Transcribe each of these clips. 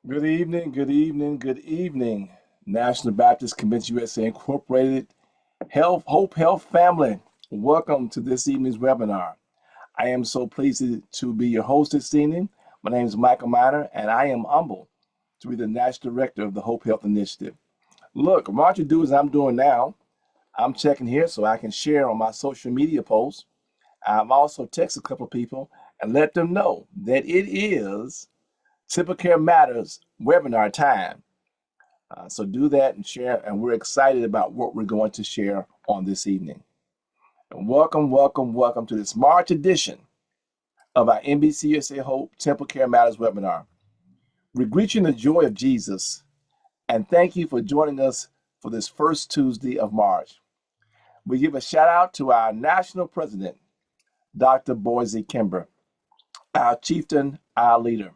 Good evening, good evening, good evening. National Baptist Convention USA Incorporated Hope Health family. Welcome to this evening's webinar. I am so pleased to be your host this evening. My name is Michael Miner, and I am humbled to be the National Director of the Hope Health Initiative. Look, what I want you to do is I'm doing now. I'm checking here so I can share on my social media posts. I've also texted a couple of people and let them know that it is TempleCare Matters webinar time. So do that and share, and we're excited about what we're going to share on this evening. And welcome to this March edition of our NBC USA Hope TempleCare Matters webinar. We greet you in the joy of Jesus, and thank you for joining us for this first Tuesday of March. We give a shout out to our national president, Dr. Boise Kimber, our chieftain, our leader.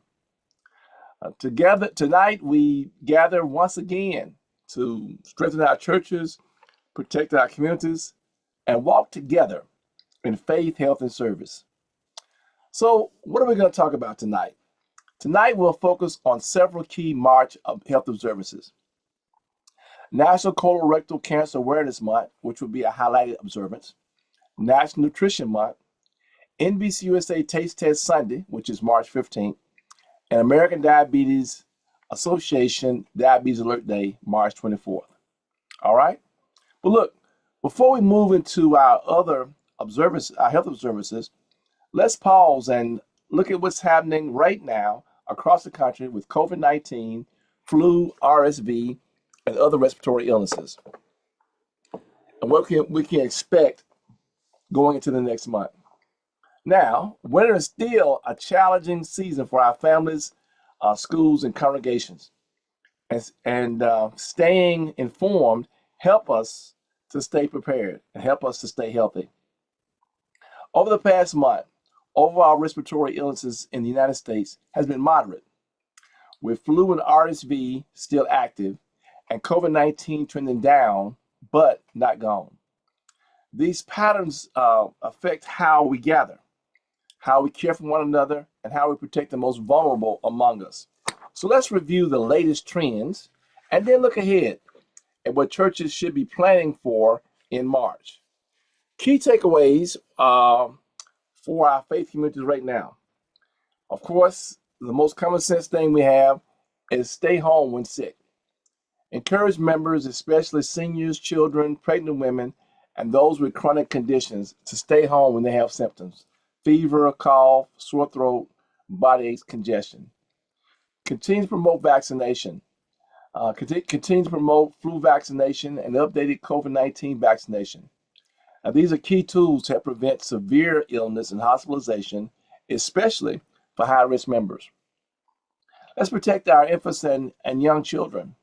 Together tonight, we gather once again to strengthen our churches, protect our communities, and walk together in faith, health, and service. So, what are we going to talk about tonight? Tonight, we'll focus on several key March health observances. National Colorectal Cancer Awareness Month, which will be a highlighted observance. National Nutrition Month. NBC USA Taste Test Sunday, which is March 15th. And American Diabetes Association Diabetes Alert Day, March 24th. All right? But look, before we move into our other observances, our health observances, let's pause and look at what's happening right now across the country with COVID-19, flu, RSV, and other respiratory illnesses, and what we can expect going into the next month. Now, winter is still a challenging season for our families, schools, and congregations. And staying informed help us to stay prepared and help us to stay healthy. Over the past month, overall respiratory illnesses in the United States has been moderate, with flu and RSV still active and COVID-19 trending down, but not gone. These patterns affect how we gather, how we care for one another, and how we protect the most vulnerable among us. So let's review the latest trends and then look ahead at what churches should be planning for in March. Key takeaways for our faith communities right now. Of course, the most common sense thing we have is stay home when sick. Encourage members, especially seniors, children, pregnant women, and those with chronic conditions to stay home when they have symptoms. Fever, cough, sore throat, body aches, congestion. Continue to promote vaccination. Continue to promote flu vaccination and updated COVID-19 vaccination. Now, these are key tools to help prevent severe illness and hospitalization, especially for high-risk members. Let's protect our infants and young children.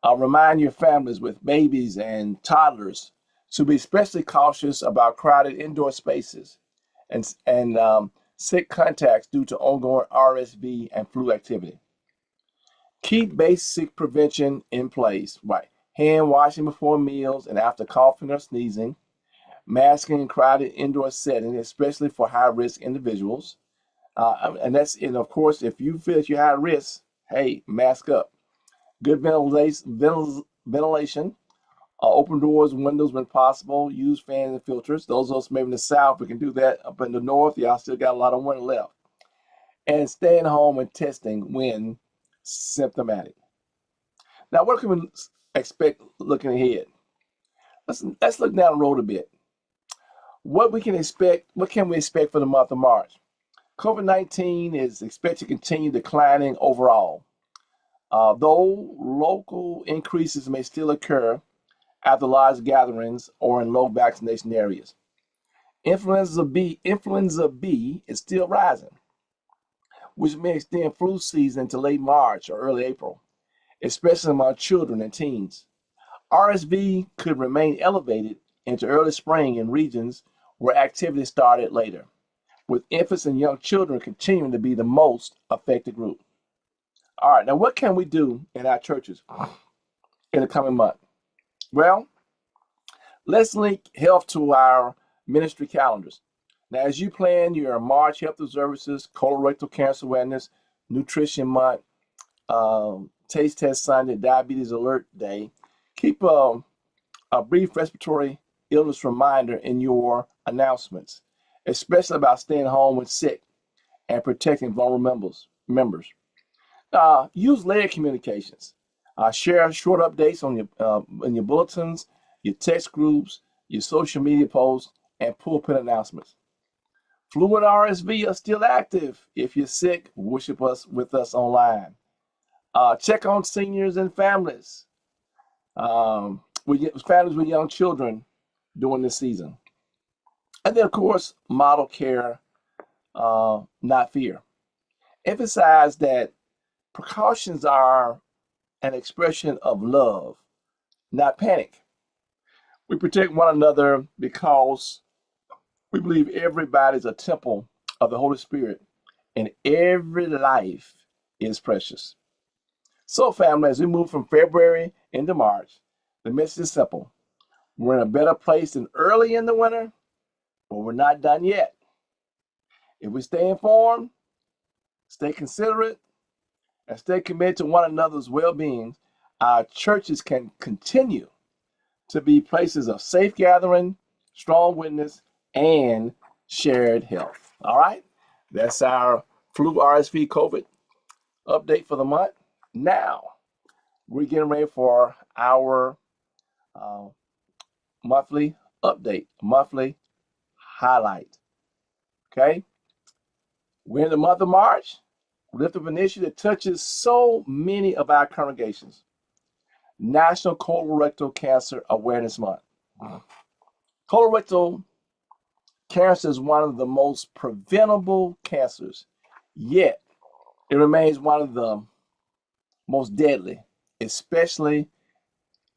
Remind your families with babies and toddlers to be especially cautious about crowded indoor spaces and sick contacts due to ongoing RSV and flu activity. Keep basic prevention in place, right? Hand washing before meals and after coughing or sneezing, masking in crowded indoor settings, especially for high-risk individuals. And of course, if you feel that you're high risk, hey, mask up. Good ventilation. Open doors and windows when possible. Use fans and filters. Those of us maybe in the South, we can do that. Up in the North, y'all still got a lot of winter left. And staying home and testing when symptomatic. Now, what can we expect looking ahead? Let's look down the road a bit. What can we expect for the month of March? COVID-19 is expected to continue declining overall. Though local increases may still occur after large gatherings or in low vaccination areas. Influenza B is still rising, which may extend flu season to late March or early April, especially among children and teens. RSV could remain elevated into early spring in regions where activity started later, with infants and young children continuing to be the most affected group. All right, now what can we do in our churches in the coming month? Well, let's link health to our ministry calendars. Now, as you plan your March health observances, colorectal cancer awareness, nutrition month, Taste Test Sunday, Diabetes Alert Day. Keep a brief respiratory illness reminder in your announcements, especially about staying home when sick and protecting vulnerable members. Use layered communications. Share short updates on your in your bulletins, your text groups, your social media posts, and pulpit announcements. Flu and RSV are still active. If you're sick, worship us with us online. Check on seniors and families, families with young children during this season. And then, of course, model care, not fear. Emphasize that precautions are an expression of love, not panic. We protect one another because we believe everybody is a temple of the Holy Spirit and every life is precious. So, family, as we move from February into March, the message is simple. We're in a better place than early in the winter, but we're not done yet. If we stay informed, stay considerate, and stay committed to one another's well being, our churches can continue to be places of safe gathering, strong witness, and shared health. All right? That's our flu RSV COVID update for the month. Now, we're getting ready for our uh, monthly update, monthly highlight. Okay? We're in the month of March. We lift up an issue that touches so many of our congregations. National Colorectal Cancer Awareness Month. Colorectal cancer is one of the most preventable cancers, yet it remains one of the most deadly, especially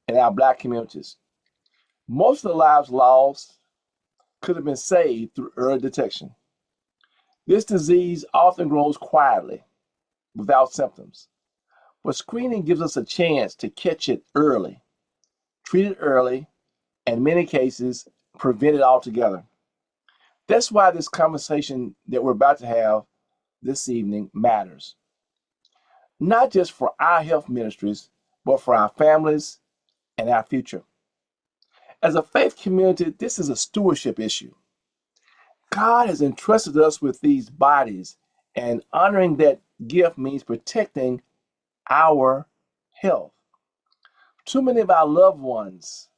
in our Black communities. Most of the lives lost could have been saved through early detection. This disease often grows quietly without symptoms, but screening gives us a chance to catch it early, treat it early, and in many cases, prevent it altogether. That's why this conversation that we're about to have this evening matters. Not just for our health ministries, but for our families and our future. As a faith community, this is a stewardship issue. God has entrusted us with these bodies, and honoring that gift means protecting our health. Too many of our loved ones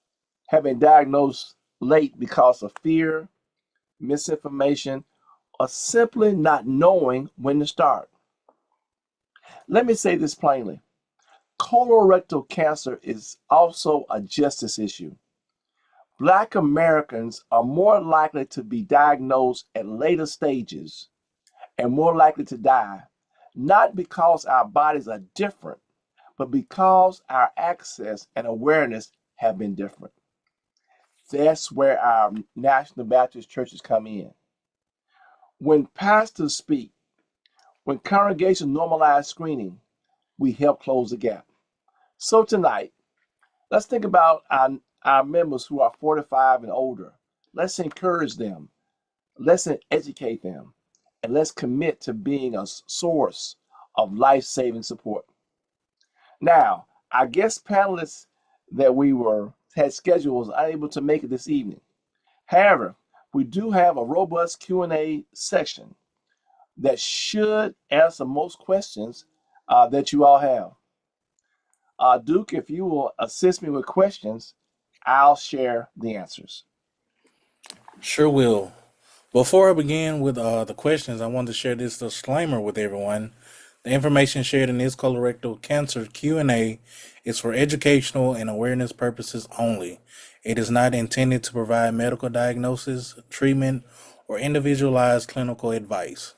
have been diagnosed late because of fear, misinformation, or simply not knowing when to start. Let me say this plainly. Colorectal cancer is also a justice issue. Black Americans are more likely to be diagnosed at later stages and more likely to die, not because our bodies are different, but because our access and awareness have been different. That's where our National Baptist churches come in. When pastors speak, when congregations normalize screening, we help close the gap. So tonight, let's think about our members who are 45 and older. Let's encourage them. Let's educate them. And let's commit to being a source of life-saving support. Now, our guest panelists that we had scheduled was unable to make it this evening. However, we do have a robust Q&A section that should answer most questions that you all have. Duke, if you will assist me with questions, I'll share the answers. Sure will. Before I begin with the questions, I want to share this disclaimer with everyone. The information shared in this colorectal cancer Q&A is for educational and awareness purposes only. It is not intended to provide medical diagnosis, treatment, or individualized clinical advice.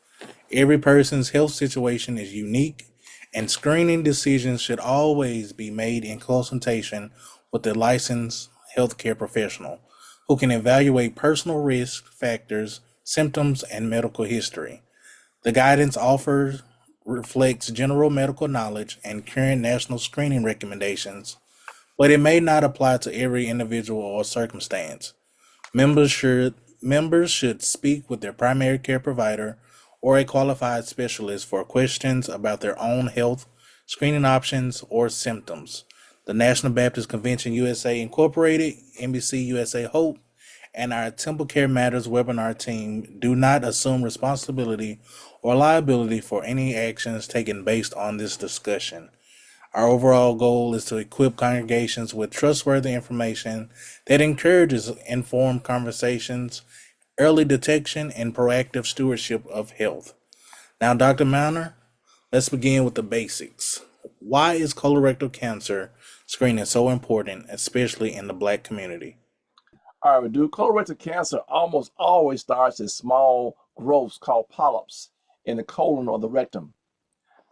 Every person's health situation is unique, and screening decisions should always be made in consultation with a licensed healthcare professional who can evaluate personal risk factors, symptoms, and medical history. The guidance offered reflects general medical knowledge and current national screening recommendations, but it may not apply to every individual or circumstance. Members should members should speak with their primary care provider or a qualified specialist for questions about their own health screening options, or symptoms. The National Baptist Convention USA Incorporated, NBC USA Hope, and our Temple Care Matters webinar team do not assume responsibility or liability for any actions taken based on this discussion. Our overall goal is to equip congregations with trustworthy information that encourages informed conversations, early detection, and proactive stewardship of health. Now, Dr. Mauner, let's begin with the basics. Why is colorectal cancer screening so important, especially in the Black community? All right, dude, colorectal cancer almost always starts as small growths called polyps in the colon or the rectum.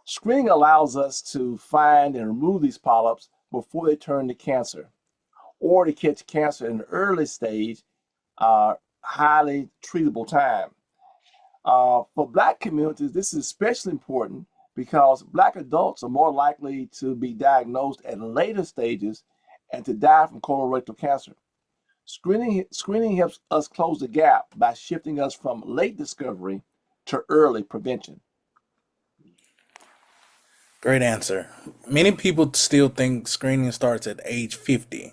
Screening allows us to find and remove these polyps before they turn to cancer, or to catch cancer in an early stage, highly treatable time. For Black communities, this is especially important because Black adults are more likely to be diagnosed at later stages and to die from colorectal cancer. Screening helps us close the gap by shifting us from late discovery to early prevention. Great answer. Many people still think screening starts at age 50.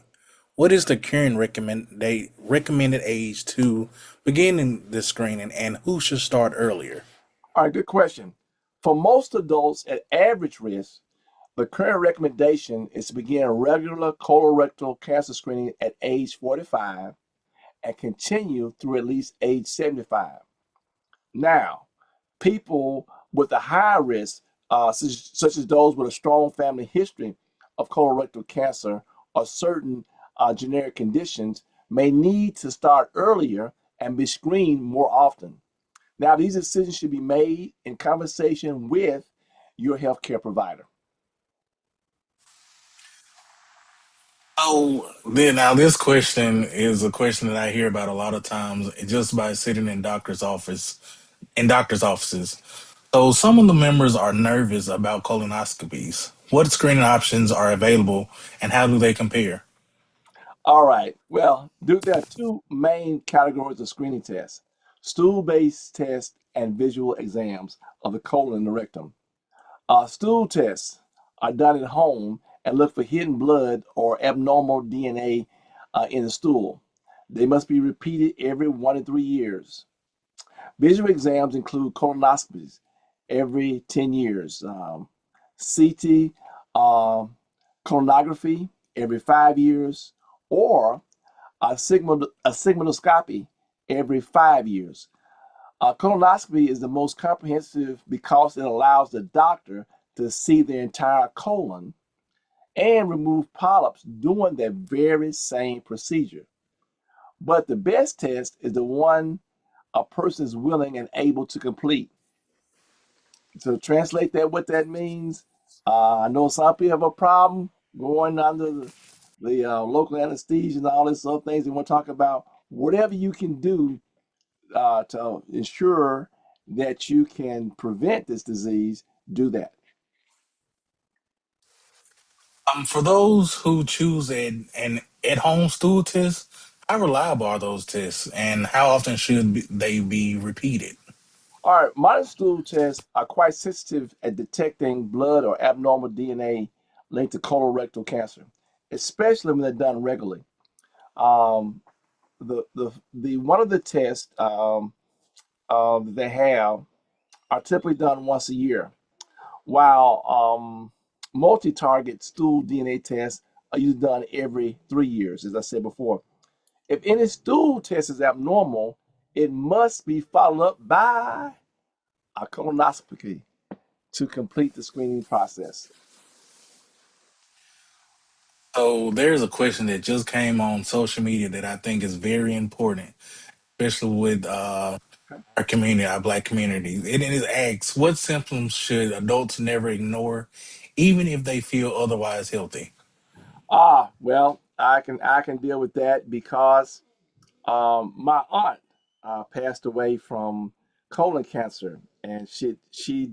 What is the current recommended age to beginning this screening, and who should start earlier? All right, good question. For most adults at average risk, the current recommendation is to begin regular colorectal cancer screening at age 45 and continue through at least age 75. Now, people with a high risk, such as those with a strong family history of colorectal cancer or certain generic conditions, may need to start earlier and be screened more often. Now, these decisions should be made in conversation with your healthcare provider. Oh, then now this question is a question that I hear about a lot of times just by sitting in doctors' offices. So some of the members are nervous about colonoscopies. What screening options are available and how do they compare? All right. Well, Duke, there are two main categories of screening tests: stool based tests and visual exams of the colon and the rectum. Stool tests are done at home and look for hidden blood or abnormal DNA in the stool. They must be repeated every 1 to 3 years. Visual exams include colonoscopies every 10 years, CT colonography every 5 years, or a sigmoidoscopy every 5 years. Colonoscopy is the most comprehensive because it allows the doctor to see the entire colon and remove polyps doing that very same procedure. But the best test is the one a person is willing and able to complete. To translate that, what that means, I know some people have a problem going under the local anesthesia and all this other things they want to talk about. Whatever you can do to ensure that you can prevent this disease, do that. For those who choose an at-home stool test, how reliable are those tests and how often they be repeated? All right, modern stool tests are quite sensitive at detecting blood or abnormal DNA linked to colorectal cancer, especially when they're done regularly. Um, the one of the tests they have are typically done once a year, while multi-target stool DNA tests are usually done every 3 years, as I said before. If any stool test is abnormal, it must be followed up by a colonoscopy to complete the screening process. So there's a question that just came on social media that I think is very important, especially with our community, our Black community. It is asks, what symptoms should adults never ignore, even if they feel otherwise healthy? Well, I can deal with that because my aunt passed away from colon cancer, and she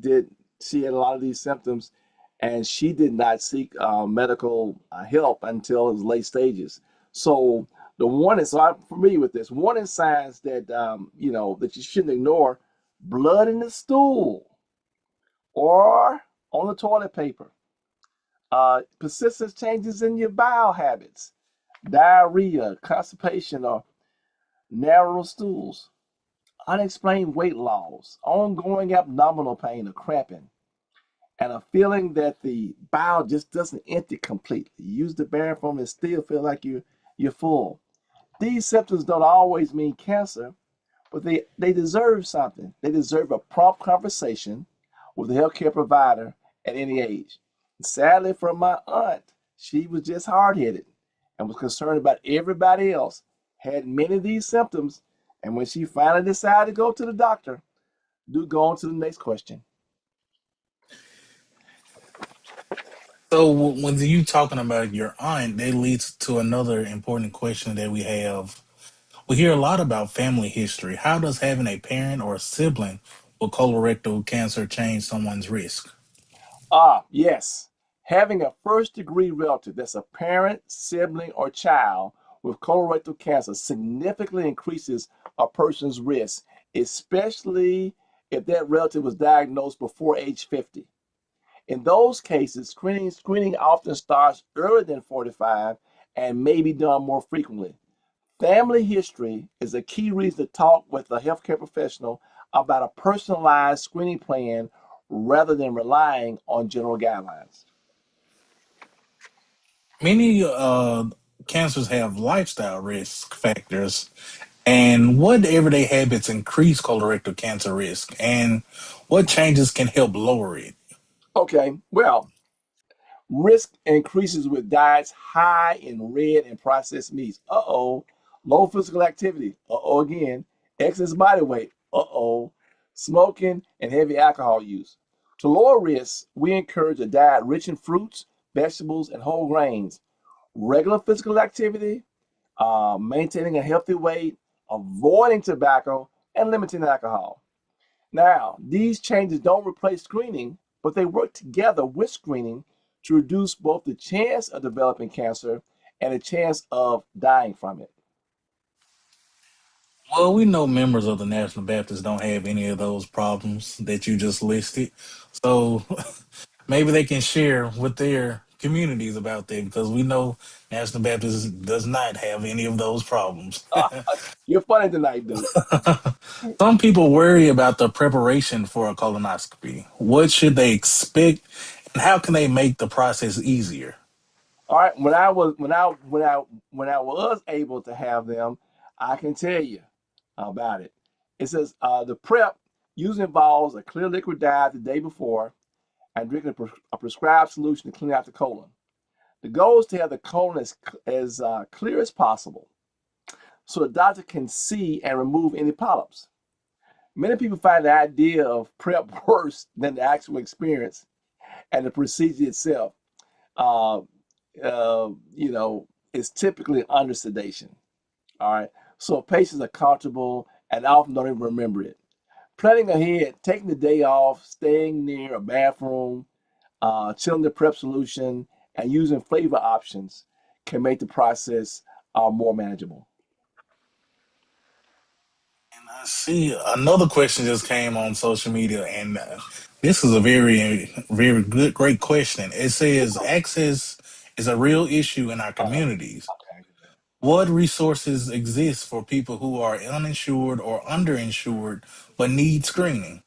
had a lot of these symptoms, and she did not seek medical help until it was late stages. So I'm familiar with this. Warning signs that that you shouldn't ignore: blood in the stool or on the toilet paper. Persistent changes in your bowel habits, diarrhea, constipation, or narrow stools, unexplained weight loss, ongoing abdominal pain or cramping, and a feeling that the bowel just doesn't empty completely. You use the bathroom and still feel like you're full. These symptoms don't always mean cancer, but they deserve something. They deserve a prompt conversation with a healthcare provider at any age. Sadly, for my aunt, she was just hard headed and was concerned about everybody else, had many of these symptoms, and when she finally decided to go to the doctor, do go on to the next question. So when you talking about your aunt, that leads to another important question that we have. We hear a lot about family history. How does having a parent or a sibling with colorectal cancer change someone's risk? Yes. Having a first degree relative that's a parent, sibling, or child with colorectal cancer significantly increases a person's risk, especially if that relative was diagnosed before age 50. In those cases, screening often starts earlier than 45 and may be done more frequently. Family history is a key reason to talk with a healthcare professional about a personalized screening plan rather than relying on general guidelines. Many cancers have lifestyle risk factors. And what everyday habits increase colorectal cancer risk? And what changes can help lower it? Okay, well, risk increases with diets high in red and processed meats. Uh oh. Low physical activity. Uh oh again. Excess body weight. Uh oh. Smoking and heavy alcohol use. To lower risk, we encourage a diet rich in fruits, vegetables, and whole grains, regular physical activity, maintaining a healthy weight, avoiding tobacco, and limiting alcohol. Now, these changes don't replace screening, but they work together with screening to reduce both the chance of developing cancer and the chance of dying from it. Well, we know members of the National Baptist don't have any of those problems that you just listed. So maybe they can share with their communities about that because we know National Baptist does not have any of those problems. Ah, you're funny tonight, dude. Some people worry about the preparation for a colonoscopy. What should they expect and how can they make the process easier? All right, when I was able to have them, I can tell you about it. It says the prep usually involves a clear liquid diet the day before and drinking a prescribed solution to clean out the colon. The goal is to have the colon as clear as possible so the doctor can see and remove any polyps. Many people find the idea of prep worse than the actual experience and the procedure itself. Uh, you know, is typically under sedation. All right. So patients are comfortable and often don't even remember it. Planning ahead, taking the day off, staying near a bathroom, chilling the prep solution, and using flavor options can make the process more manageable. I see another question just came on social media, and this is a very, very good, great question. It says access is a real issue in our Uh, communities. What resources exist for people who are uninsured or underinsured but need screening?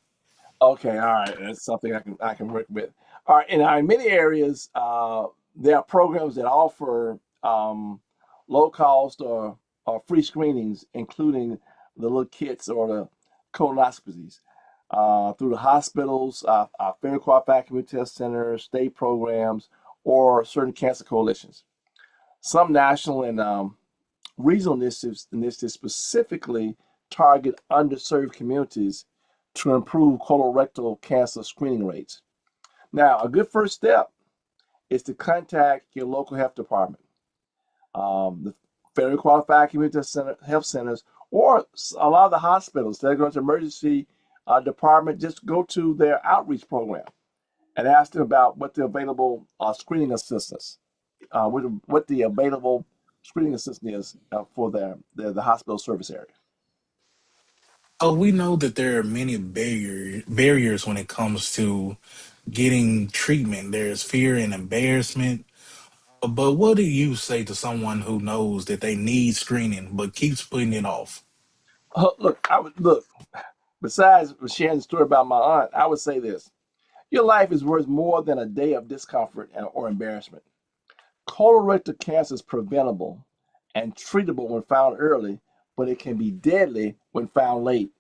Okay, all right. That's something I can work with. All right, in many areas, there are programs that offer low cost or free screenings, including the little kits or the colonoscopies through the hospitals, federal qualified community test centers, state programs, or certain cancer coalitions. Some national and regional initiatives specifically target underserved communities to improve colorectal cancer screening rates. Now, a good first step is to contact your local health department, the federally qualified community health centers, or a lot of the hospitals. They're going to emergency department. Just go to their outreach program and ask them about what the available screening assistance, what the available screening assistance is for the hospital service area. Oh, we know that there are many barriers when it comes to getting treatment. There's fear and embarrassment. But what do you say to someone who knows that they need screening but keeps putting it off? Look, I would look. Besides sharing the story about my aunt, I would say this: your life is worth more than a day of discomfort or embarrassment. Colorectal cancer is preventable and treatable when found early, but it can be deadly when found late.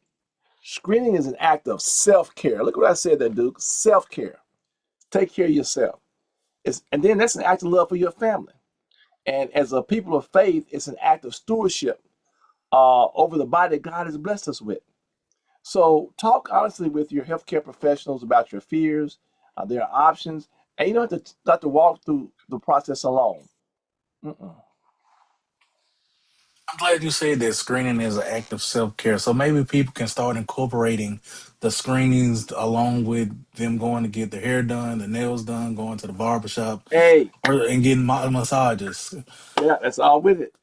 Screening is an act of self-care. Look what I said there, Duke. Self-care. Take care of yourself. And then that's an act of love for your family. And as a people of faith, it's an act of stewardship over the body that God has blessed us with. So talk honestly with your healthcare professionals about your fears, their options, and you don't have to walk through the process alone. Mm-mm. I'm glad you said that screening is an act of self care. So maybe people can start incorporating the screenings along with them going to get their hair done, the nails done, going to the barbershop, Hey, or and getting massages. yeah, that's all with it.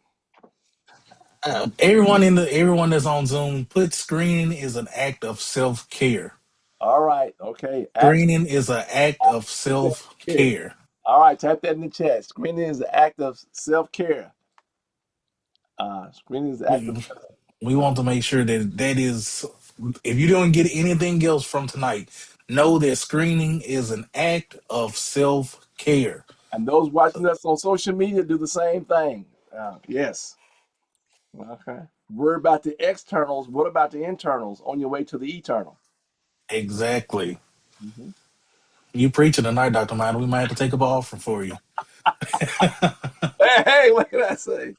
Everyone that's on Zoom, put screening is an act of self care. All right, okay. Act Screening is an act of self self care. care. All right, type that in the chat. Screening is the act of self care. Screening is the act of. We want to make sure that that is, if you don't get anything else from tonight, know that screening is an act of self care. And those watching us on social media do the same thing. Yes. Okay. Worry about the externals. What about the internals on your way to the eternal? Exactly. Mhm. You preaching tonight, Dr. Miner. We might have to take up an offer for you. Hey, hey, what can I say?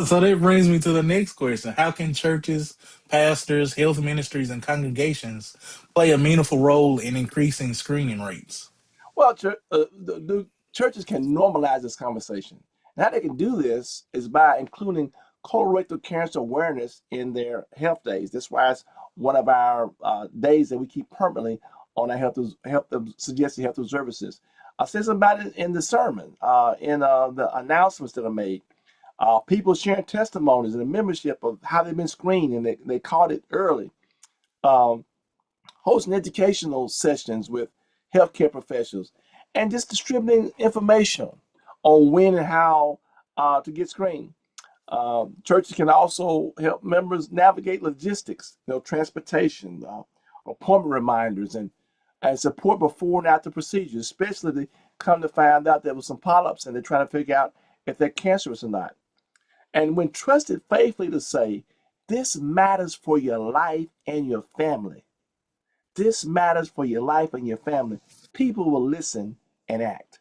So that brings me to the next question. How can churches, pastors, health ministries, and congregations play a meaningful role in increasing screening rates? Well, the churches can normalize this conversation. And how they can do this is by including colorectal cancer awareness in their health days. That's why it's one of our days that we keep permanently on our suggested health services. I said something about it in the sermon, in the announcements that are made. People sharing testimonies and the membership of how they've been screened and they caught it early. Um, Hosting educational sessions with healthcare professionals, and just distributing information on when and how to get screened. Churches can also help members navigate logistics, transportation, appointment reminders, and support before and after procedures, especially if they come to find out there was some polyps and they're trying to figure out if they're cancerous or not. And when trusted faithfully to say, this matters for your life and your family, this matters for your life and your family, people will listen and act.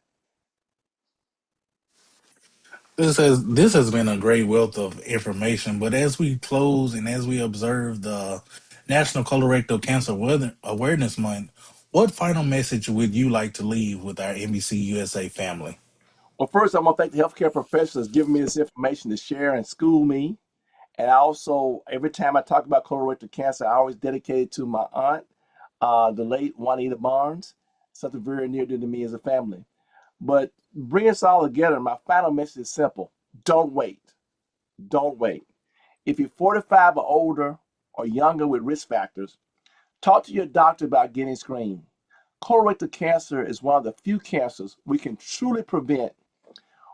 This has been a great wealth of information. But as we close and as we observe the National Colorectal Cancer Awareness Month, what final message would you like to leave with our NBC USA family? Well, first, I'm going to thank the healthcare professionals giving me this information to share and school me. And I also, every time I talk about colorectal cancer, I always dedicate it to my aunt, the late Juanita Barnes, something very near to me as a family. But bring us all together. My final message is simple: don't wait. Don't wait. If you're 45 or older or younger with risk factors, talk to your doctor about getting screened. Colorectal cancer is one of the few cancers we can truly prevent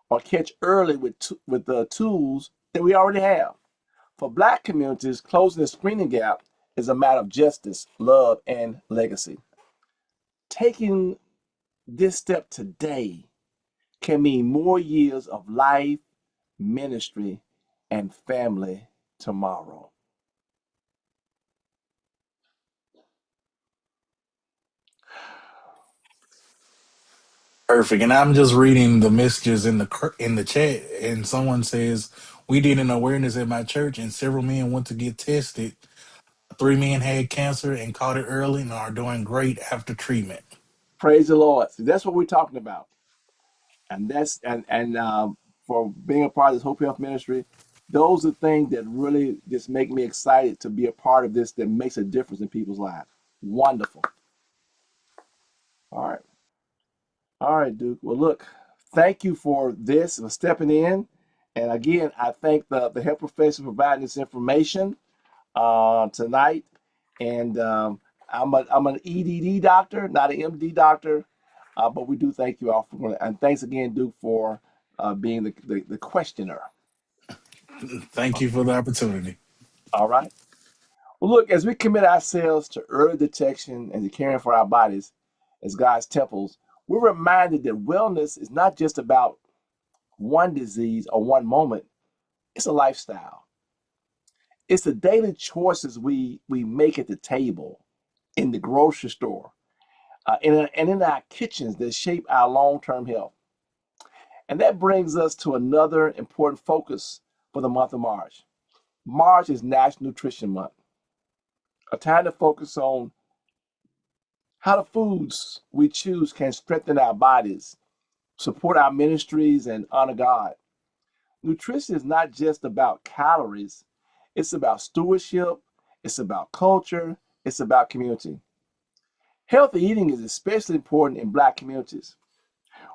or catch early with the tools that we already have. For Black communities, closing the screening gap is a matter of justice, love, and legacy. Taking this step today can mean more years of life, ministry, and family tomorrow. Perfect. And I'm just reading the messages in the chat, and someone says we did an awareness at my church, and several men went to get tested. Three men had cancer and caught it early and are doing great after treatment. Praise the Lord. See, that's what we're talking about. And that's and for being a part of this Hope Health Ministry, those are things that really just make me excited to be a part of this that makes a difference in people's lives. Wonderful. All right. All right, Duke. Well, look, thank you for this, for stepping in. And again, I thank the health professor for providing this information tonight. And I'm an EDD doctor, not an MD doctor, but we do thank you all for, and thanks again, Duke, for being the questioner. Thank you for the opportunity. All right. Well, look, as we commit ourselves to early detection and to caring for our bodies as God's temples, we're reminded that wellness is not just about one disease or one moment. It's a lifestyle. It's the daily choices we make at the table, in the grocery store, and in our kitchens that shape our long-term health. And that brings us to another important focus for the month of March. March is National Nutrition Month, a time to focus on how the foods we choose can strengthen our bodies, support our ministries, and honor God. Nutrition is not just about calories, it's about stewardship, it's about culture, it's about community. Healthy eating is especially important in Black communities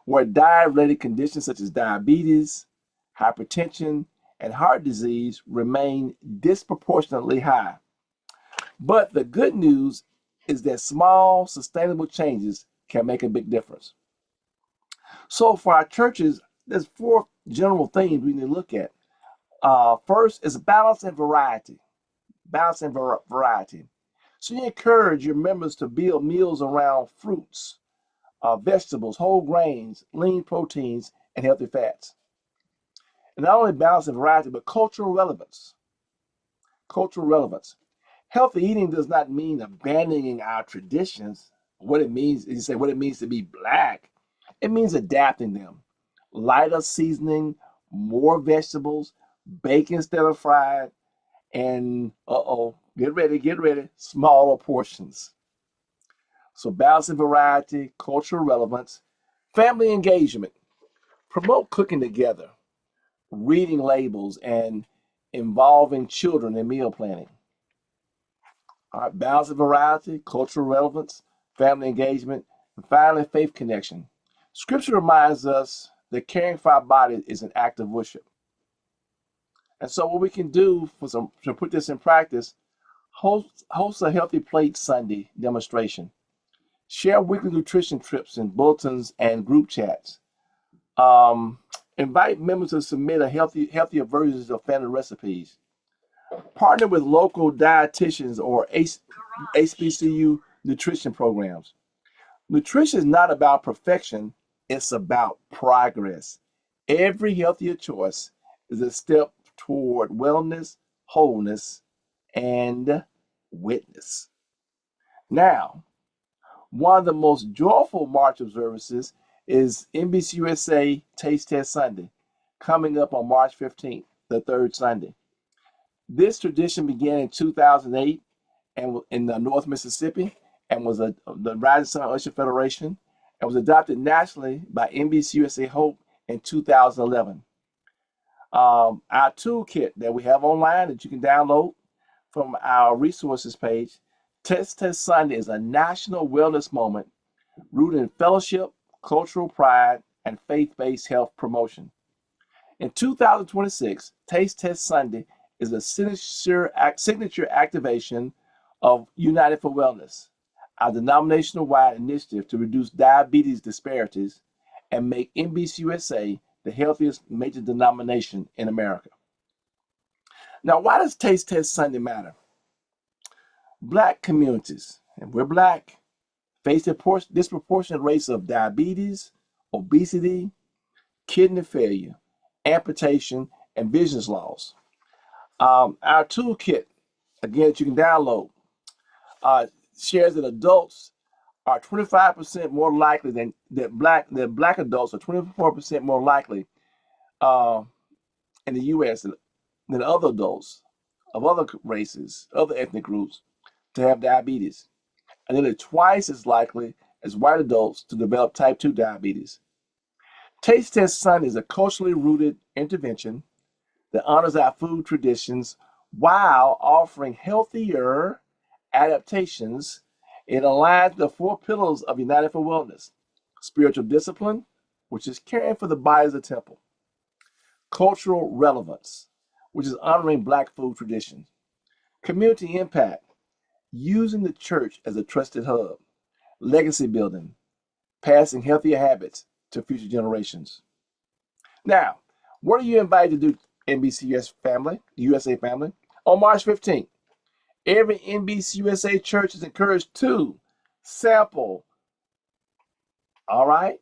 where diet related conditions such as diabetes, hypertension, and heart disease remain disproportionately high. But the good news is that small, sustainable changes can make a big difference. So, for our churches, there's four general themes we need to look at. First is balance and variety. Balance and variety. So, you encourage your members to build meals around fruits, vegetables, whole grains, lean proteins, and healthy fats. And not only balance and variety, but cultural relevance. Cultural relevance. Healthy eating does not mean abandoning our traditions. What it means is, you say, what it means to be Black. It means adapting them. Lighter seasoning, more vegetables, bacon instead of fried, and get ready, smaller portions. So balance and variety, cultural relevance, family engagement. Promote cooking together, reading labels, and involving children in meal planning. All right, balance and variety, cultural relevance, family engagement, and finally, faith connection. Scripture reminds us that caring for our body is an act of worship. And so, what we can do to put this in practice, host a healthy plate Sunday demonstration. Share weekly nutrition trips in bulletins and group chats. Um, Invite members to submit healthier versions of family recipes. Partner with local dietitians or HBCU nutrition programs. Nutrition is not about perfection, it's about progress. Every healthier choice is a step toward wellness, wholeness, and witness. Now, one of the most joyful March observances is NBC USA Taste Test Sunday, coming up on March 15th, the third Sunday. This tradition began in 2008 and in North Mississippi, and was the Rising Sun Usher Federation, and was adopted nationally by NBC USA H.O.P.E in 2011. Our toolkit that we have online that you can download from our resources page, Test Sunday is a national wellness moment rooted in fellowship, cultural pride, and faith-based health promotion. In 2026, Taste Test Sunday is a signature activation of United for Wellness, our denominational-wide initiative to reduce diabetes disparities and make NBCUSA the healthiest major denomination in America. Now, why does Taste Test Sunday matter? Black communities, and we're Black, face disproportionate rates of diabetes, obesity, kidney failure, amputation, and vision loss. Our toolkit, again, that you can download, shares that adults are 25% more likely that black adults are 24% more likely uh, in the U.S. than other adults of other races, other ethnic groups, to have diabetes, and nearly twice as likely as white adults to develop type 2 diabetes. Taste Test Sun is a culturally rooted intervention that honors our food traditions while offering healthier adaptations. It aligns the four pillars of United for Wellness: spiritual discipline, which is caring for the body as a temple; cultural relevance, which is honoring Black food traditions; community impact, using the church as a trusted hub, legacy building, passing healthier habits to future generations. Now, what are you invited to do, USA family? On March 15th, every NBC USA church is encouraged to sample, all right,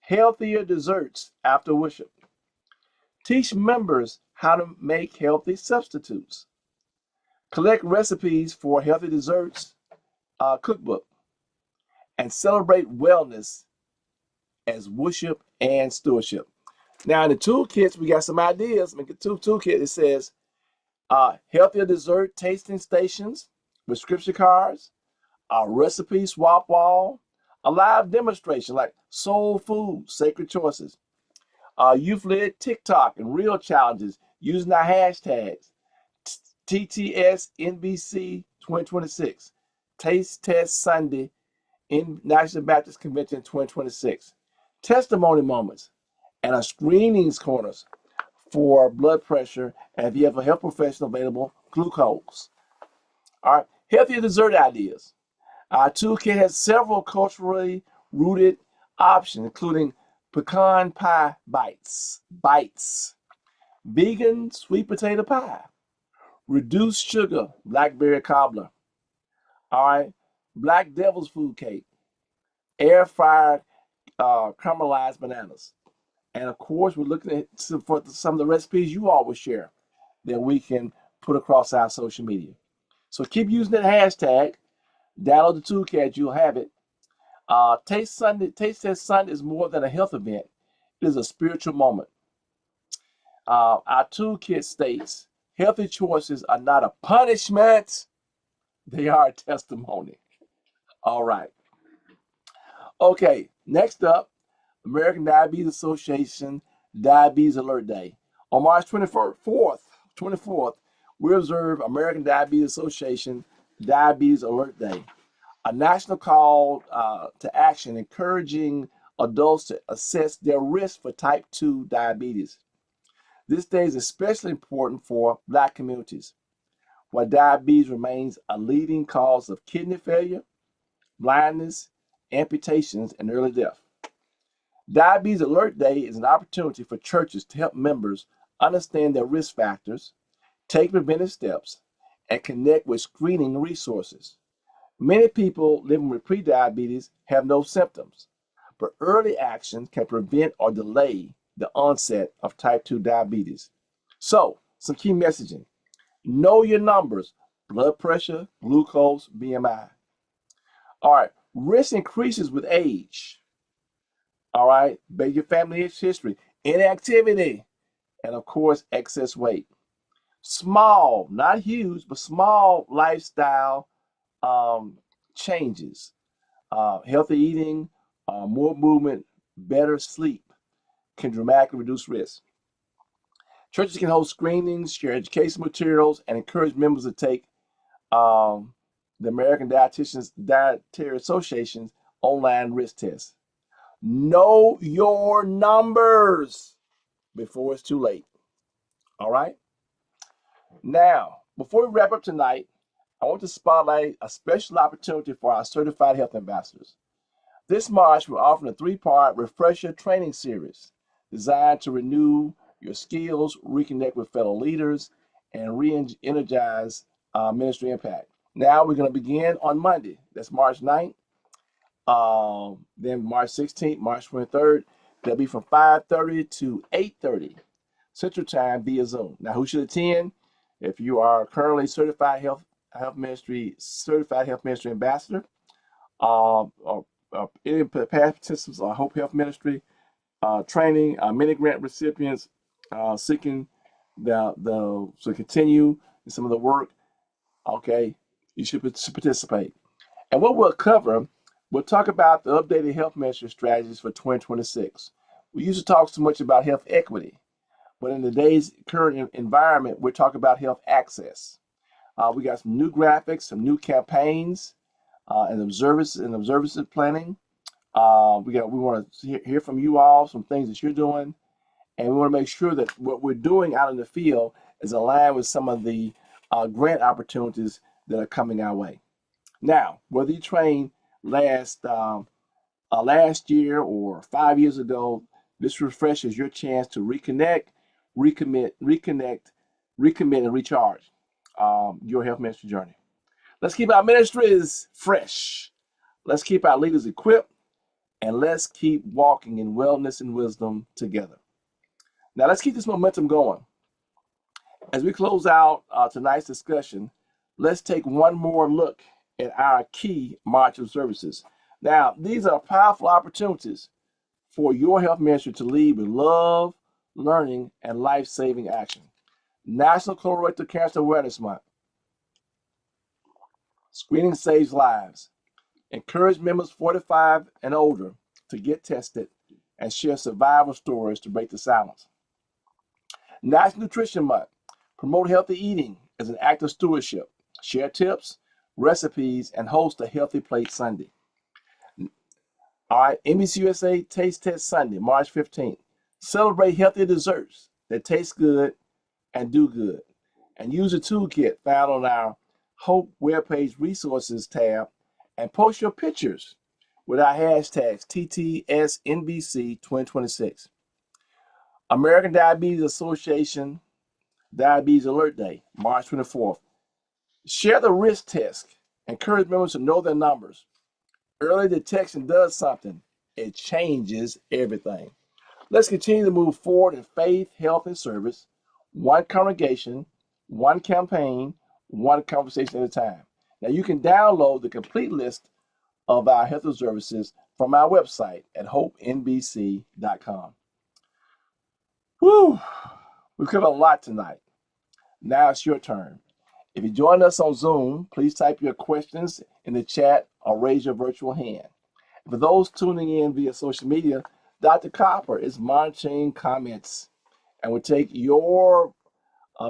healthier desserts after worship. Teach members how to make healthy substitutes. Collect recipes for healthy desserts cookbook and celebrate wellness as worship and stewardship. Now, in the toolkits, we got some ideas. Make a toolkit. It says healthier dessert tasting stations with scripture cards, a recipe swap wall, a live demonstration like soul food, sacred choices, youth-led TikTok and real challenges using our hashtags TTSNBC 2026, Taste Test Sunday in National Baptist Convention 2026, testimony moments, and a screenings corners for blood pressure, and if you have a health professional available, glucose. All right, healthier dessert ideas. Our toolkit has several culturally rooted options, including pecan pie bites, vegan sweet potato pie, reduced sugar blackberry cobbler, all right, black devil's food cake, air fried caramelized bananas. And of course, we're looking at for some of the recipes you always share that we can put across our social media. So keep using that hashtag. Download the toolkit, you'll have it. Taste Test Sunday is more than a health event. It is a spiritual moment. Our toolkit states, healthy choices are not a punishment, they are a testimony. All right. Okay, next up, American Diabetes Association Diabetes Alert Day. On March 24th, we observe American Diabetes Association Diabetes Alert Day, a national call to action encouraging adults to assess their risk for type 2 diabetes. This day is especially important for Black communities, where diabetes remains a leading cause of kidney failure, blindness, amputations, and early death. Diabetes Alert Day is an opportunity for churches to help members understand their risk factors, take preventive steps, and connect with screening resources. Many people living with prediabetes have no symptoms, but early action can prevent or delay the onset of type 2 diabetes. So, some key messaging. Know your numbers: blood pressure, glucose, BMI. All right, risk increases with age. All right, based your family history, inactivity, and of course, excess weight. Small, not huge, but small lifestyle um, changes. Healthy eating, more movement, better sleep can dramatically reduce risk. Churches can hold screenings, share education materials, and encourage members to take um, the American Dietary Association's online risk test. Know your numbers before it's too late. All right. Now, before we wrap up tonight, I want to spotlight a special opportunity for our certified health ambassadors. This March, we're offering a three-part refresher training series designed to renew your skills, reconnect with fellow leaders, and re-energize ministry impact. Now, we're going to begin on Monday. That's March 9th. Then March 16th, March 23rd. They'll be from 5:30 to 8:30 Central Time via Zoom. Now, who should attend? If you are currently certified health ministry ambassador, or any past participants or Hope Health Ministry training, many grant recipients seeking to continue some of the work. Okay, you should participate. And what we'll talk about the updated health ministry strategies for 2026. We used to talk so much about health equity, but in today's current environment, we're talking about health access. We got some new graphics, some new campaigns, and observances planning. We want to hear from you all, some things that you're doing, and we want to make sure that what we're doing out in the field is aligned with some of the grant opportunities that are coming our way. Now, whether you trained last last year or 5 years ago, this refreshes your chance to recommit, and recharge your health ministry journey. Let's keep our ministries fresh. Let's keep our leaders equipped, and let's keep walking in wellness and wisdom together. Now, let's keep this momentum going. As we close out tonight's discussion, let's take one more look at our key March of services. Now, these are powerful opportunities for your health ministry to lead with love, learning, and life saving action. National Colorectal Cancer Awareness Month. Screening saves lives. Encourage members 45 and older to get tested and share survival stories to break the silence. National Nutrition Month. Promote healthy eating as an act of stewardship. Share tips, recipes, and host a Healthy Plate Sunday. All right, NBC USA Taste Test Sunday, March 15th. Celebrate healthy desserts that taste good and do good. And use a toolkit found on our Hope webpage resources tab and post your pictures with our hashtags TTSNBC 2026. American Diabetes Association Diabetes Alert Day, March 24th. Share the risk test. Encourage members to know their numbers. Early detection does something. It changes everything. Let's continue to move forward in faith, health, and service, one congregation, one campaign, one conversation at a time. Now, you can download the complete list of our health services from our website at hopenbc.com. Whew, we've covered a lot tonight. Now it's your turn. If you join us on Zoom, please type your questions in the chat or raise your virtual hand. For those tuning in via social media, Dr. Copper is monitoring comments and will take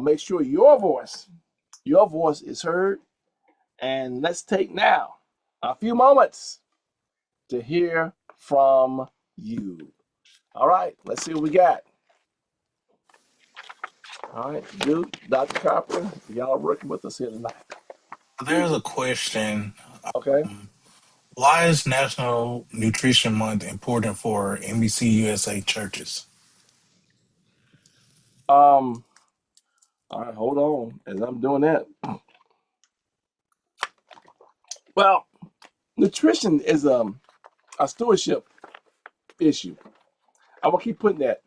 make sure your voice is heard. And let's take now a few moments to hear from you. All right, let's see what we got. All right, Duke, Dr. Copper, y'all are working with us here tonight. There's a question. Okay. Why is National Nutrition Month important for NBC USA churches? Um, all right, hold on as I'm doing that. Well, nutrition is a stewardship issue. I will keep putting that.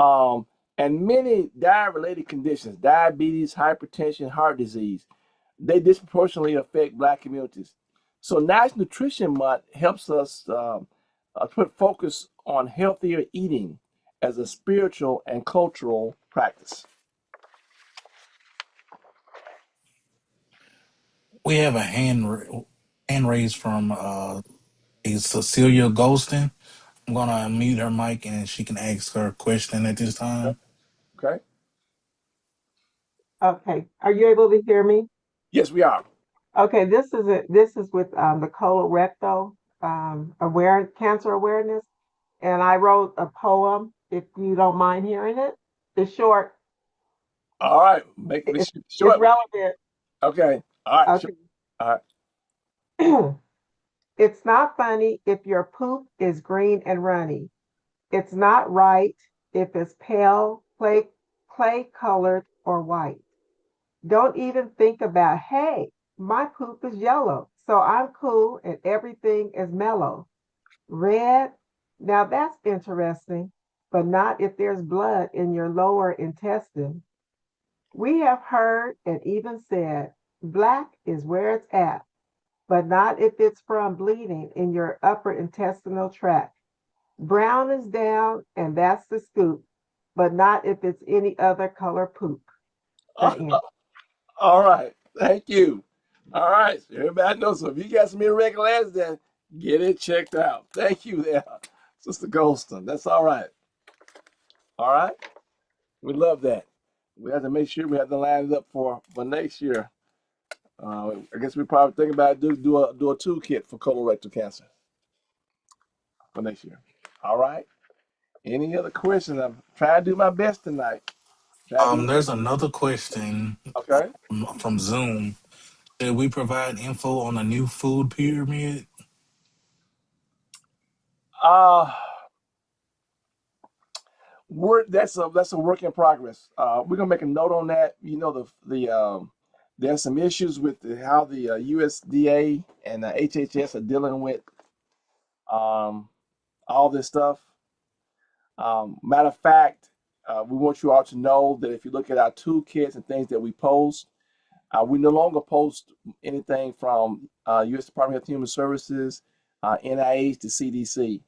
Um, and many diet-related conditions, diabetes, hypertension, heart disease, they disproportionately affect Black communities. So National Nutrition Month helps us put focus on healthier eating as a spiritual and cultural practice. We have a hand raised from a Cecilia Golston. I'm gonna unmute her mic and she can ask her question at this Okay. time. Okay. Okay, are you able to hear me? Yes, we are. Okay, this is with the colorectal cancer awareness, and I wrote a poem. If you don't mind hearing it, it's short. All right. Make me It's, show it's it. relevant. Okay. All right. Sure. Okay, All right. it's not funny if your poop is green and runny. It's not right if it's pale, clay colored, or white. Don't even think about, hey, my poop is yellow, so I'm cool and everything is mellow. Red, now that's interesting, but not if there's blood in your lower intestine. We have heard and even said black is where it's at, but not if it's from bleeding in your upper intestinal tract. Brown is down, and that's the scoop, but not if it's any other color poop. The end. All right. Thank you. All right. So everybody knows. So if you got some irregularities, then get it checked out. Thank you there, Sister Goldston. That's all right. All right. We love that. We have to make sure we have to line it up for next year. I guess we probably think about do a toolkit for colorectal cancer for next year. All right. Any other questions? I'm trying to do my best tonight. Try to do. There's another question Okay. from Zoom. Did we provide info on a new food pyramid? Uh, that's a work in progress. We're gonna make a note on that. You know, there's some issues with how the USDA and the HHS are dealing with um, all this stuff. Matter of fact, we want you all to know that if you look at our toolkits and things that we post, we no longer post anything from U.S. Department of Human Services, NIH, to CDC.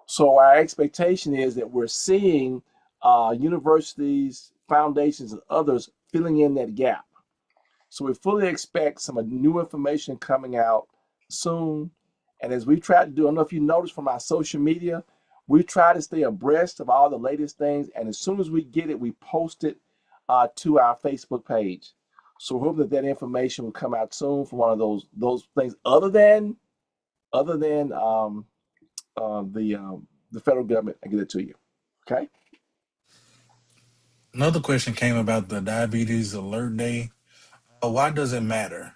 So our expectation is that we're seeing universities, foundations, and others filling in that gap. So we fully expect some new information coming out soon. And as we try to do, I don't know if you noticed from our social media, we try to stay abreast of all the latest things. And as soon as we get it, we post it to our Facebook page. So we hope that that information will come out soon from one of those things, other than the federal government, and get it to you. Okay. Another question came about the Diabetes Alert Day. Why does it matter?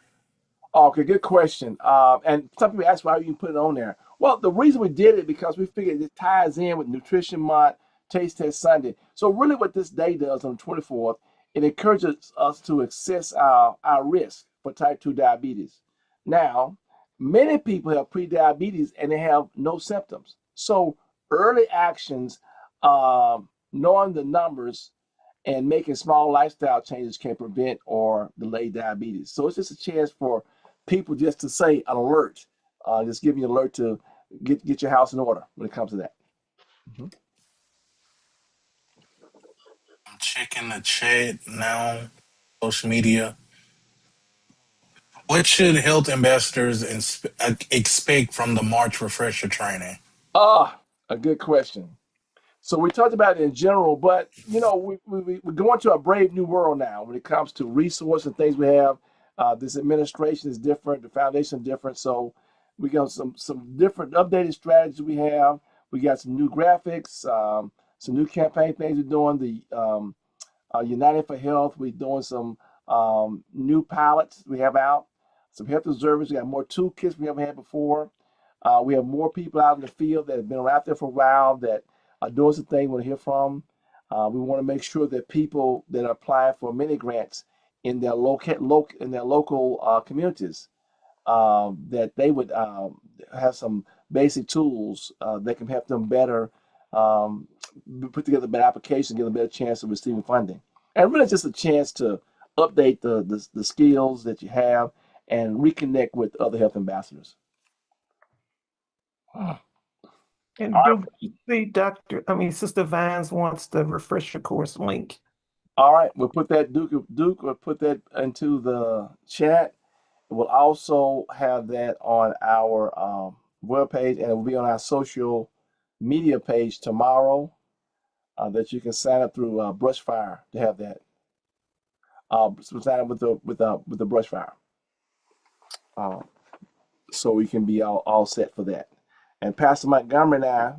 Okay, good question. And some people ask why you put it on there. Well, the reason we did it because we figured it ties in with Nutrition Month, Taste Test Sunday. So really, what this day does on the 24th, it encourages us to assess our risk for type 2 diabetes. Now, many people have pre-diabetes and they have no symptoms. So early actions, knowing the numbers and making small lifestyle changes can prevent or delay diabetes. So it's just a chance for people just to say an alert, just give you an alert to get your house in order when it comes to that. Mhm. I'm checking the chat now, social media. What should health ambassadors expect from the March refresher training? A good question. So we talked about it in general, but we're going to a brave new world now when it comes to resource and things we have. This administration is different, the foundation is different. So we got some different updated strategies we have. We got some new graphics, some new campaign things we're doing. The United for Health, we're doing some new pilots we have out, some health observers. We got more toolkits we haven't had before. We have more people out in the field that have been out there for a while that are doing some things we want to hear from. We want to make sure that people that are applying for mini grants in their local communities, that they would have some basic tools that can help them better um, put together a better application, get a better chance of receiving funding. And really just a chance to update the skills that you have and reconnect with other health ambassadors. All And right. do you see Sister Vines wants the refresher course link. All right, we'll put that Duke will put that into the chat. We'll also have that on our webpage, and it will be on our social media page tomorrow. That you can sign up through Brushfire to have that. So sign up with the Brushfire, uh, so we can be all set for that. And Pastor Montgomery and I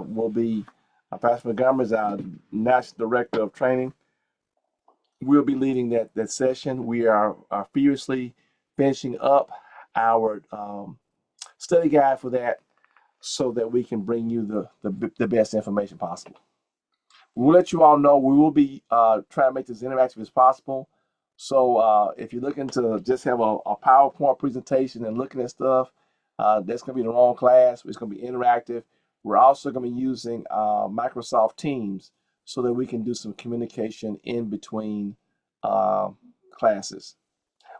will be. Pastor Montgomery is our national director of training. We'll be leading that session. We are furiously finishing up our study guide for that, so that we can bring you the best information possible. We'll let you all know we will be trying to make this interactive as possible. So if you're looking to just have a PowerPoint presentation and looking at stuff, that's going to be the wrong class. It's going to be interactive. We're also going to be using Microsoft Teams so that we can do some communication in between uh, classes.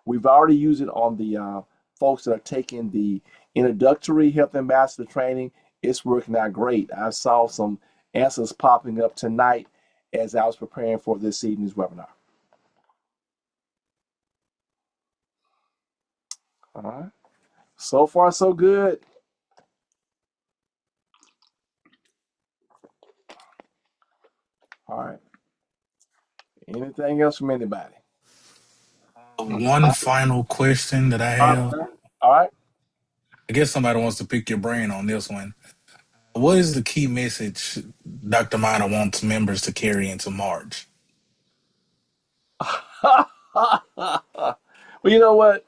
We've already used it on the folks that are taking the introductory health ambassador training. It's working out great. I saw some answers popping up tonight as I was preparing for this evening's webinar. All right. So far, so good. All right. Anything else from anybody? One final question that I All have. right. All right. I guess somebody wants to pick your brain on this one. What is the key message Dr. Miner wants members to carry into March? Well, But you know what?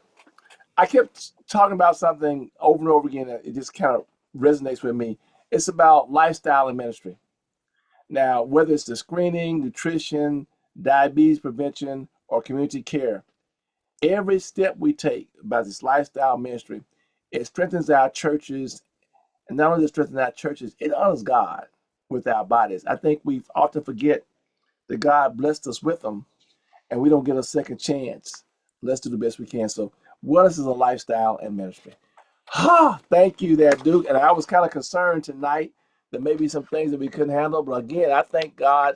I kept talking about something over and over again that it just kind of resonates with me. It's about lifestyle and ministry. Now, whether it's the screening, nutrition, diabetes prevention, or community care, every step we take about this lifestyle ministry, it strengthens our churches. And not only does it strengthen our churches, it honors God with our bodies. I think we often forget that God blessed us with them and we don't get a second chance. Let's do the best we can. So, wellness is a lifestyle and ministry. Thank you there, Duke. And I was kind of concerned tonight that maybe some things that we couldn't handle. But again, I thank God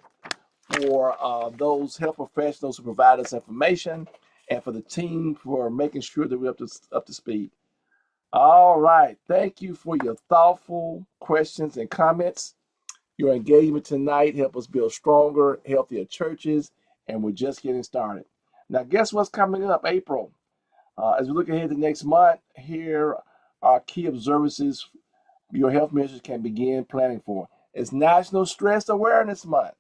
for those health professionals who provide us information and for the team for making sure that we're up to speed. All right. Thank you for your thoughtful questions and comments. Your engagement tonight help us build stronger, healthier churches, and we're just getting started. Now, guess what's coming up? April. As we look ahead to next month, here are key observances your health ministers can begin planning for. It's National Stress Awareness Month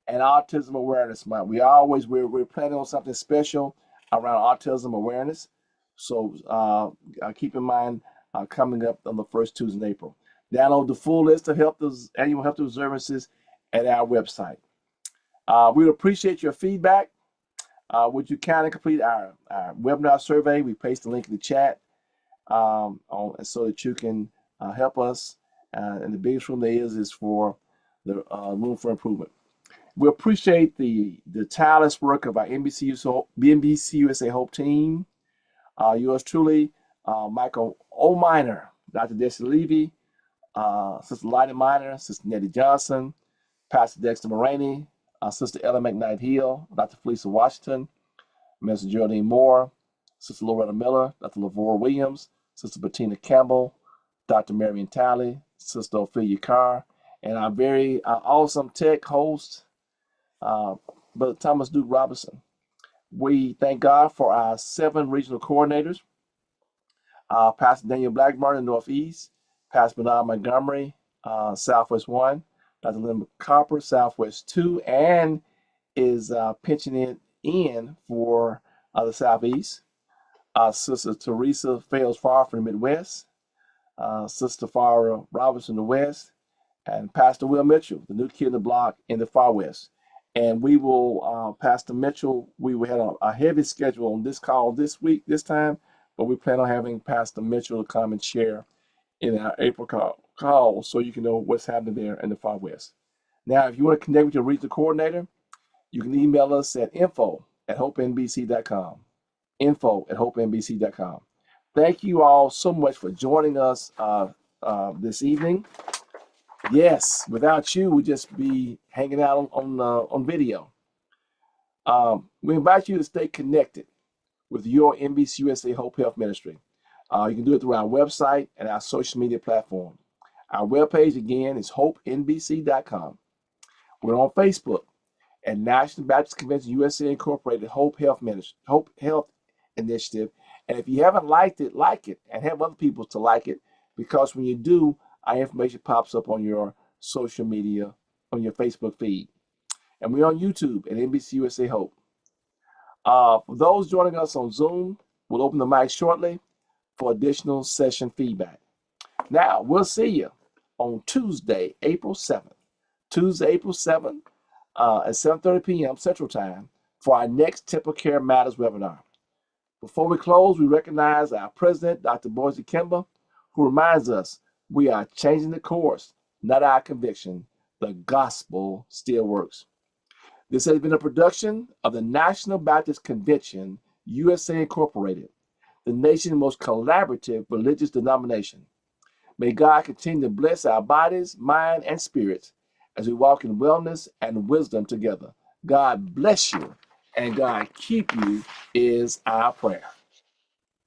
and Autism Awareness Month. We're planning on something special around autism awareness. So keep in mind coming up on the first Tuesday in April. Download the full list of annual health observances at our website. We appreciate your feedback. Would you kindly complete our webinar survey? We paste the link in the chat so that you can help us. And the biggest room there is for the room for improvement. We appreciate the tireless work of our NBC USA Hope team. Yours truly, Michael O. Minor, Dr. Desi Levy, Sister Lottie Minor, Sister Nettie Johnson, Pastor Dexter Moraney, Sister Ella McKnight Hill, Dr. Felicia Washington, Mr. Geraldine Moore, Sister Loretta Miller, Dr. Lavora Williams, Sister Bettina Campbell, Dr. Marion Talley, Sister Ophelia Carr, and our very awesome tech host, Brother Thomas Duke Robinson. We thank God for our 7 regional coordinators, Pastor Daniel Blackburn in Northeast, Pastor Bernard Montgomery, Southwest 1, Dr. Linda Copper, Southwest 2, and is pinching it in for the Southeast. Sister Teresa Fails Far from the Midwest, Sister Farah Robinson in the West, and Pastor Will Mitchell, the new kid in the block in the Far West. And we will, Pastor Mitchell, we had a heavy schedule on this call this time, but we plan on having Pastor Mitchell to come and share in our April call so you can know what's happening there in the Far West. Now, if you want to connect with your regional coordinator, you can email us at info@hopenbc.com. info@hopenbc.com. Thank you all so much for joining us this evening. Yes, without you, we'd just be hanging out on video. We invite you to stay connected with your NBC USA Hope Health Ministry. You can do it through our website and our social media platform. Our webpage, again, is hopenbc.com. We're on Facebook at National Baptist Convention USA Incorporated Hope Health Initiative. And if you haven't liked it, like it, and have other people to like it, because when you do, our information pops up on your social media, on your Facebook feed. And we're on YouTube at NBC USA Hope. For those joining us on Zoom, we'll open the mic shortly for additional session feedback. Now, we'll see you on Tuesday, April 7th. Tuesday, April 7th at 7:30 p.m. Central Time for our next TempleCare Matters webinar. Before we close, we recognize our president, Dr. Boise Kimba, who reminds us we are changing the course, not our conviction. The gospel still works. This has been a production of the National Baptist Convention, USA Incorporated, the nation's most collaborative religious denomination. May God continue to bless our bodies, mind, and spirits as we walk in wellness and wisdom together. God bless you and God keep you is our prayer.